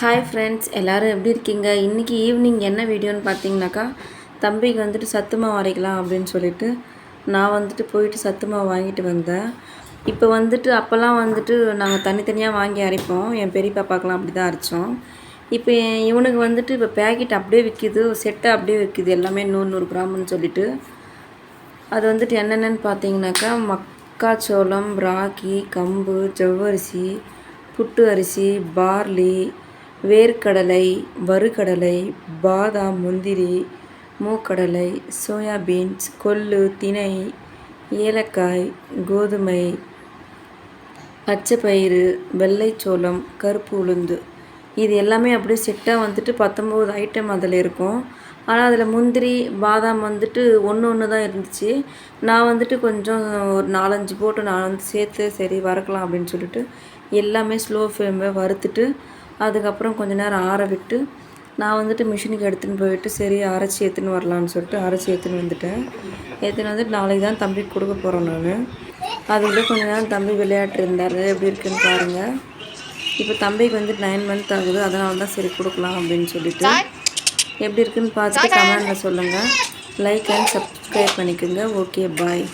Hi friends, எல்லோரும் எப்படி இருக்கீங்க? இன்றைக்கி ஈவினிங் என்ன வீடியோன்னு பார்த்தீங்கன்னாக்கா, தம்பிக்கு வந்துட்டு சத்து மாவு அரைக்கலாம் அப்படின்னு சொல்லிட்டு நான் வந்துட்டு போயிட்டு சத்து மாவு வாங்கிட்டு வந்தேன். இப்போ வந்துட்டு அப்போல்லாம் வந்துட்டு நாங்கள் தனித்தனியாக வாங்கி அரைப்போம். என் பெரிய பாப்பாக்கெலாம் அப்படி தான் அரைச்சோம். இப்போ இவனுக்கு வந்துட்டு இப்போ பேக்கெட் அப்படியே விற்கிது, செட்டை அப்படியே விற்கிது, எல்லாமே 100 கிராம்னு சொல்லிட்டு. அது வந்துட்டு என்னென்னு பார்த்தீங்கன்னாக்கா, மக்காச்சோளம், ராகி, கம்பு, ஜவ்வரிசி, புட்டு அரிசி, பார்லி, வேர்க்கடலை, வறுகடலை, பாதாம், முந்திரி, மூக்கடலை, சோயாபீன்ஸ், கொள்ளு, திணை, ஏலக்காய், கோதுமை, பச்சைப்பயிறு, வெள்ளைச்சோளம், கருப்பு உளுந்து, இது எல்லாமே அப்படியே செட்டாக வந்துட்டு 19 ஐட்டம் அதில் இருக்கும். ஆனால் அதில் முந்திரி, பாதாம் வந்துட்டு ஒன்று தான் இருந்துச்சு. நான் வந்துட்டு கொஞ்சம் ஒரு 4-5 போட்டு நான் வந்து சேர்த்து சரி வறுக்கலாம் அப்படின்னு சொல்லிட்டு எல்லாமே ஸ்லோ ஃப்ளேமில் வறுத்துட்டு அதுக்கப்புறம் கொஞ்சம் நேரம் ஆற விட்டு நான் வந்துட்டு மிஷினுக்கு எடுத்துன்னு போயிட்டு சரி அரைச்சி எடுத்துன்னு வரலான்னு சொல்லிட்டு அரைச்சி எடுத்துன்னு வந்துட்டேன். எடுத்துன்னு வந்துட்டு நாளைக்கு தான் தம்பிக்கு கொடுக்க போகிறேன் நான். அதுக்குள்ளே கொஞ்சம் நேரம் தம்பி விளையாட்டு இருந்தார். எப்படி இருக்குன்னு பாருங்கள். இப்போ தம்பிக்கு வந்துட்டு 9 மந்த் ஆகுது. அதனால தான் சரி கொடுக்கலாம் அப்படின்னு சொல்லிட்டு. எப்படி இருக்குன்னு பார்த்துட்டு கமெண்டில் சொல்லுங்கள். லைக் அண்ட் சப்ஸ்கிரைப் பண்ணிக்கோங்க. ஓகே, பாய்.